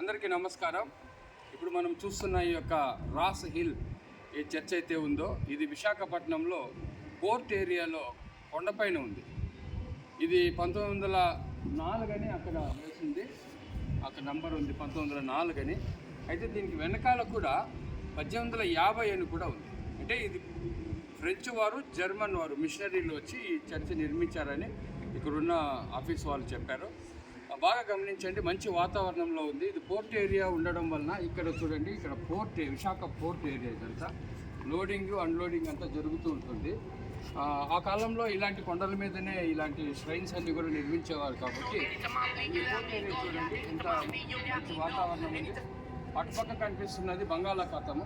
అందరికీ నమస్కారం. ఇప్పుడు మనం చూస్తున్న ఈ యొక్క రాస్ హిల్ ఈ చర్చ్ అయితే ఉందో ఇది విశాఖపట్నంలో పోర్ట్ ఏరియాలో కొండపైన ఉంది. ఇది 1904 అని అక్కడ వేసింది, అక్కడ నంబర్ ఉంది 1904 అని. అయితే దీనికి వెనకాల కూడా 1850 అని కూడా ఉంది. అంటే ఇది ఫ్రెంచ్ వారు జర్మన్ వారు మిషనరీలు వచ్చి ఈ చర్చ్ నిర్మించారని ఇక్కడున్న ఆఫీస్ వాళ్ళు చెప్పారు. బాగా గమనించండి, మంచి వాతావరణంలో ఉంది. ఇది పోర్ట్ ఏరియా ఉండడం వలన ఇక్కడ చూడండి, ఇక్కడ విశాఖ పోర్ట్ ఏరియా ఇదంతా లోడింగ్ అన్లోడింగ్ అంతా జరుగుతూ ఉంటుంది. ఆ కాలంలో ఇలాంటి కొండల మీదనే ఇలాంటి ష్రైన్స్ అన్ని కూడా నిర్మించేవారు కాబట్టి ఈ పోర్ట్ ఏరియా చూడండి ఎంత మంచి వాతావరణం ఉంది. అటుపక్క కనిపిస్తున్నది బంగాళాఖాతము.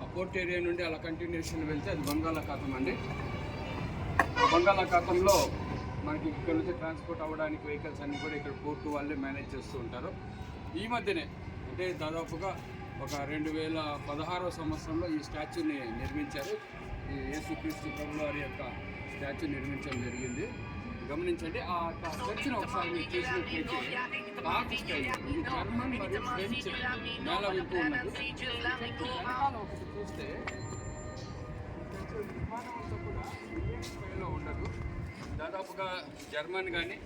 ఆ పోర్ట్ ఏరియా నుండి అలా కంటిన్యూషన్ వెళ్తే అది బంగాళాఖాతం అండి. బంగాళాఖాతంలో మనకి ఇక్కడ నుంచి ట్రాన్స్పోర్ట్ అవ్వడానికి వెహికల్స్ అన్నీ కూడా ఇక్కడ పోర్టు వాళ్ళే మేనేజ్ చేస్తూ ఉంటారు. ఈ మధ్యనే అంటే దాదాపుగా ఒక 2016వ సంవత్సరంలో ఈ స్టాచ్యూని నిర్మించారు. ఈ యేసుక్రీస్తు ప్రభువారి యొక్క స్టాచ్యూ నిర్మించడం జరిగింది. గమనించండి, ఆ చర్చిని ఒకసారి మీరు చూసినట్లయితే ఆర్ట్ స్టైల్ ఇది జర్మన్ మరియు ఫ్రెంచ్ మేళ వింటూ ఉన్నది. వెనకాల ఒకటి చూస్తే విమానం అంతా కూడా ఇండియన్ స్టైల్లో ఉండదు, దాదాపుగా జర్మన్ కానీ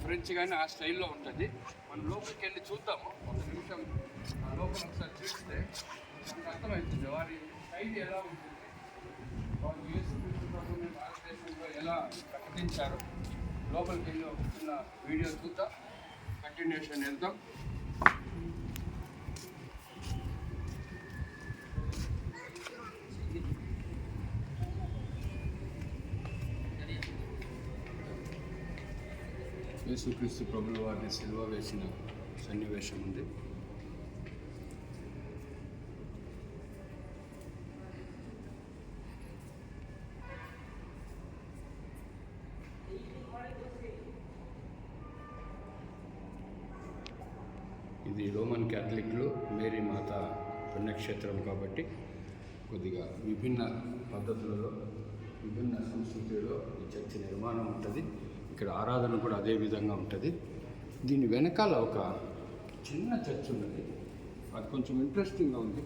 ఫ్రెంచ్ కానీ ఆ స్టైల్లో ఉంటుంది. మనం లోపలికి వెళ్ళి చూద్దాము, ఒక నిమిషం లోపల ఒకసారి చూస్తే మనకు అర్థమవుతుంది వారి స్టైల్ ఎలా ఉంటుంది, వారు యేసుక్రీస్తు ప్రభువుని భారతదేశంలో ఎలా ప్రకటించారు. లోపలికి వెళ్ళి ఒక చిన్న వీడియో చూద్దాం, కంటిన్యూషన్ వెళ్దాం. యేసుక్రీస్తు ప్రభుల వారిని సిలువ వేసిన సన్నివేశం ఉంది. ఇది రోమన్ క్యాథలిక్లు మేరీ మాత పుణ్యక్షేత్రం కాబట్టి కొద్దిగా విభిన్న పద్ధతులలో విభిన్న సంస్కృతిలో ఈ చర్చి నిర్మాణం ఉంటుంది. ఇక్కడ ఆరాధన కూడా అదే విధంగా ఉంటుంది. దీని వెనకాల ఒక చిన్న చర్చ్ ఉన్నది, అది కొంచెం ఇంట్రెస్టింగ్గా ఉంది.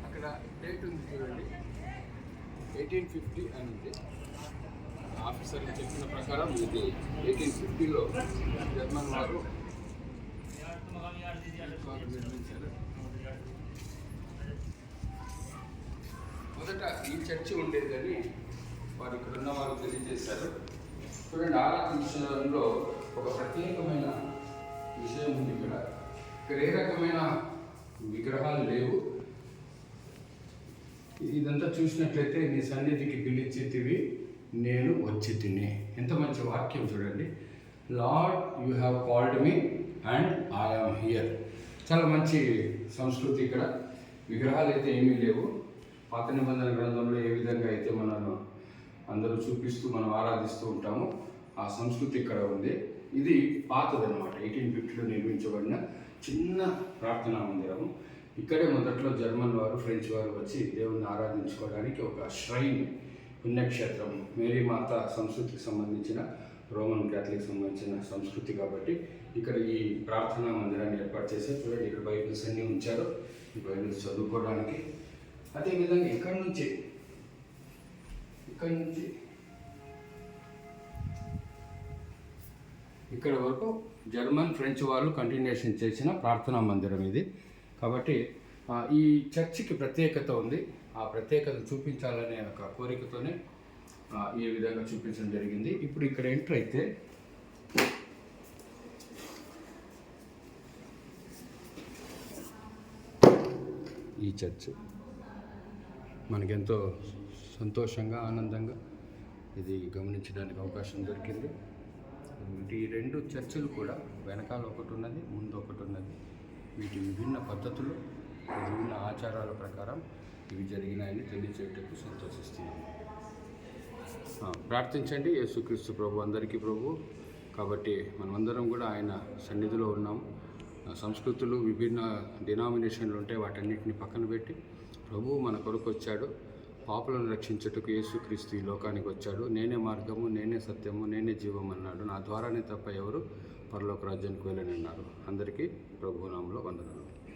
అక్కడ డేట్ ఉంది చూడండి, 1850 అని ఉంది. ఆఫీసర్లు చెప్పిన ప్రకారం ఇది 1850లో జర్మన్ వారు నిర్మించారు. మొదట ఈ చర్చి ఉండేది అని వారు ఇక్కడ ఉన్న వారు తెలియజేశారు. చూడండి, ఆరాధించడంలో ఒక ప్రత్యేకమైన విషయం ఉంది. ఇక్కడ ఏ రకమైన విగ్రహాలు లేవు. ఇదంతా చూసినట్లయితే నీ సన్నిధికి పిలిచితివి, నేను వచ్చి తిని. ఎంత మంచి వాక్యం చూడండి. Lord you have called me and I am here. చాలా మంచి సంస్కృతి. ఇక్కడ విగ్రహాలు అయితే ఏమీ లేవు. పాత నిబంధన గ్రంథంలో ఏ విధంగా అయితే మనను అందరూ చూపిస్తూ మనం ఆరాధిస్తూ ఉంటామో ఆ సంస్కృతి ఇక్కడ ఉంది. ఇది పాతదనమాట, 1850లో నిర్మించబడిన చిన్న ప్రార్థనా మందిరము. ఇక్కడే మొదట్లో జర్మన్ వారు ఫ్రెంచ్ వారు వచ్చి దేవుణ్ణి ఆరాధించుకోవడానికి ఒక ష్రైన్ పుణ్యక్షేత్రం, మేరీ మాత సంస్కృతికి సంబంధించిన రోమన్ క్యాథలిక్ సంబంధించిన సంస్కృతి కాబట్టి ఇక్కడ ఈ ప్రార్థనా మందిరాన్ని ఏర్పాటు చేశారు. చూడండి, ఇక్కడ బైబిల్స్ అన్నీ ఉంచారు, ఈ బైబిల్స్ చదువుకోవడానికి. అదేవిధంగా ఇక్కడి నుంచి ఇక్కడ వరకు జర్మన్ ఫ్రెంచ్ వాళ్ళు కంటిన్యూషన్ చేసిన ప్రార్థనా మందిరం ఇది. కాబట్టి ఈ చర్చికి ప్రత్యేకత ఉంది. ఆ ప్రత్యేకత చూపించాలనే ఒక కోరికతోనే ఈ విధంగా చూపించడం జరిగింది. ఇప్పుడు ఇక్కడ ఎంటర్ అయితే ఈ చర్చ్ మనకెంతో సంతోషంగా ఆనందంగా ఇది గమనించడానికి అవకాశం దొరికింది. ఈ రెండు చర్చిలు కూడా వెనకాల ఒకటి ఉన్నది, ముందు ఒకటి ఉన్నది. వీటి విభిన్న పద్ధతులు, విభిన్న ఆచారాల ప్రకారం ఇవి జరిగినాయని తెలియచేయటకు సంతోషిస్తున్నాను. ప్రార్థించండి. యేసుక్రీస్తు ప్రభు అందరికీ ప్రభు కాబట్టి మనమందరం కూడా ఆయన సన్నిధిలో ఉన్నాం. సంస్కృతులు విభిన్న డినామినేషన్లు ఉంటే వాటన్నిటిని పక్కన పెట్టి ప్రభువు మన కొరకు వచ్చాడు. పాపులను రక్షించుటకు యేసుక్రీస్తు ఈ లోకానికి వచ్చాడు. నేనే మార్గము, నేనే సత్యము, నేనే జీవం అన్నాడు. నా ద్వారానే తప్ప ఎవరు పరలోక రాజ్యానికి వెళ్ళని అన్నారు. అందరికీ ప్రభువు నామములో వందనాలు.